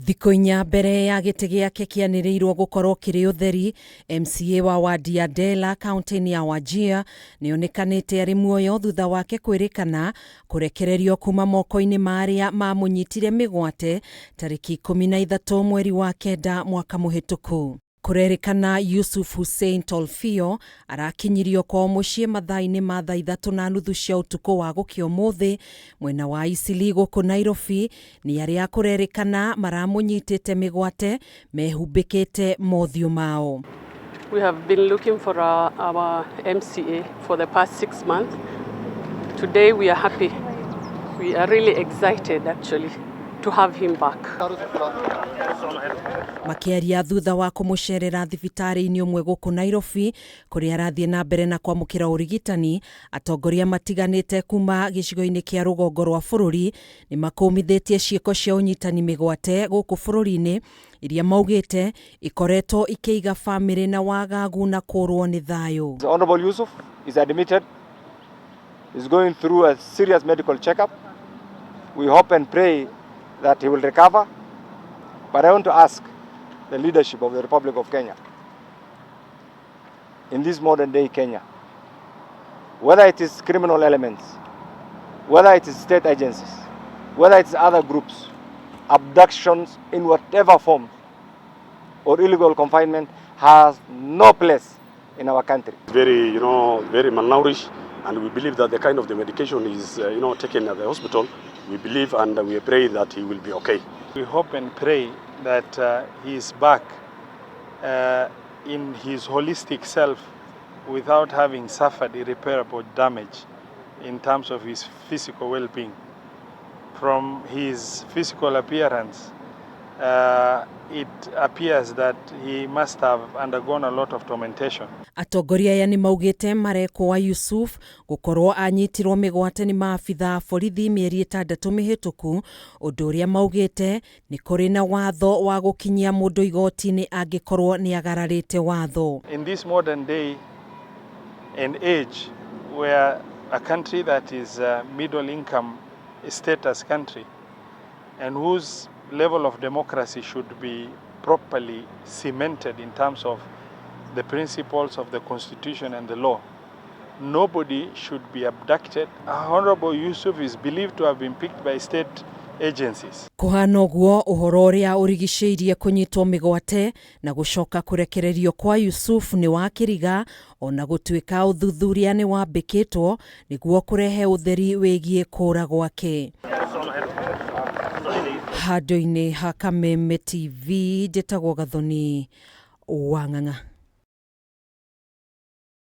Thikũ inya mbere ya gĩtĩ gĩake kĩanĩrĩirwo gũkorwo kĩrĩ ũtheri, MCA wa wandi ya DELA kaunti-inĩ ya Wajir nĩonekanĩte arĩ muoyo thutha wake kwĩrĩkana kũrekererio kuma moko-inĩ ma arĩa mamũnyitire mĩgwate tarĩki 13 mweri wa kenda mwaka mũhĩtũku. KURERIKANA YUSSUF HUSSEIN TOLFIYO arakinyirio kwa mũciĩ mathaa-inĩ ma thaa 3:30 cia ũtukũ wa gũkĩa ũmũthĩ mwena wa Isili gũkũ Nairobi nĩ arĩa KURERIKANA maramũnyitĩte mĩgwate mehumbĩkĩte mothiũ mao. We have been looking for our MCA for the past 6 months. Today we are happy. We are really excited actually to have him back. Makĩaria thutha wa kũmũcerera thibitarĩ-inĩ ũmwe gũkũ Nairobi kũrĩa arathiĩ na mbere na kwamũkĩra ũrigitani, atongoria matiganĩte kuma gĩcigo-inĩ kĩa rũgongo rwa bũrũri nĩ makũmithĩtie ciĩko cia ũnyitani mĩgwate gũkũ bũrũri-inĩ iria maugĩte ikoretwo ikĩiga famĩrĩ na wagagu na kũrwo nĩ thayũ. The Honorable Yusuf is admitted, is going through a serious medical checkup. We hope and pray that he will recover. But I want to ask the leadership of the Republic of Kenya, in this modern day Kenya, whether it is criminal elements, whether it is state agencies, whether it is other groups, abductions in whatever form or illegal confinement has no place in our country. Very malnourished, and we believe that the kind of the medication is taken at the hospital. We believe and we pray that he will be okay. We hope and pray that he is back in his holistic self without having suffered irreparable damage in terms of his physical well-being. From his physical appearance, it appears that he must have undergone a lot of tormentation. Atongoria aya nĩmaugĩte mareko wa YUSSUF gũkorwo anyitirwo mĩgwate nĩ maabitha borithi mĩeri 6 mĩhĩtũku, ũndũ ũrĩa maugĩte nĩ kũrĩ na watho wa gũkinyia mũndũ igoti-inĩ angĩkorwo nĩ agararĩte watho. In this modern day and age where a country that is a middle income status country and whose level of democracy should be properly cemented in terms of the principles of the constitution and the law, nobody should be abducted. Honorable Yusuf is believed to have been picked by state agencies. Kũhana ũguo ũhoro ũrĩa ũrigicĩirie kũnyitwo mĩgwate na gũcoka kũrekererio kwa YUSSUF nĩ wa KIRIGA, ona gũtuĩka ũthuthuria nĩ wambĩkĩtwo nĩguo kũrehe ũtheri wĩgiĩ kũũra gwake. Handũ-inĩ ha Kameme TV, njĩtagwo Gathoni Wang'ang'a.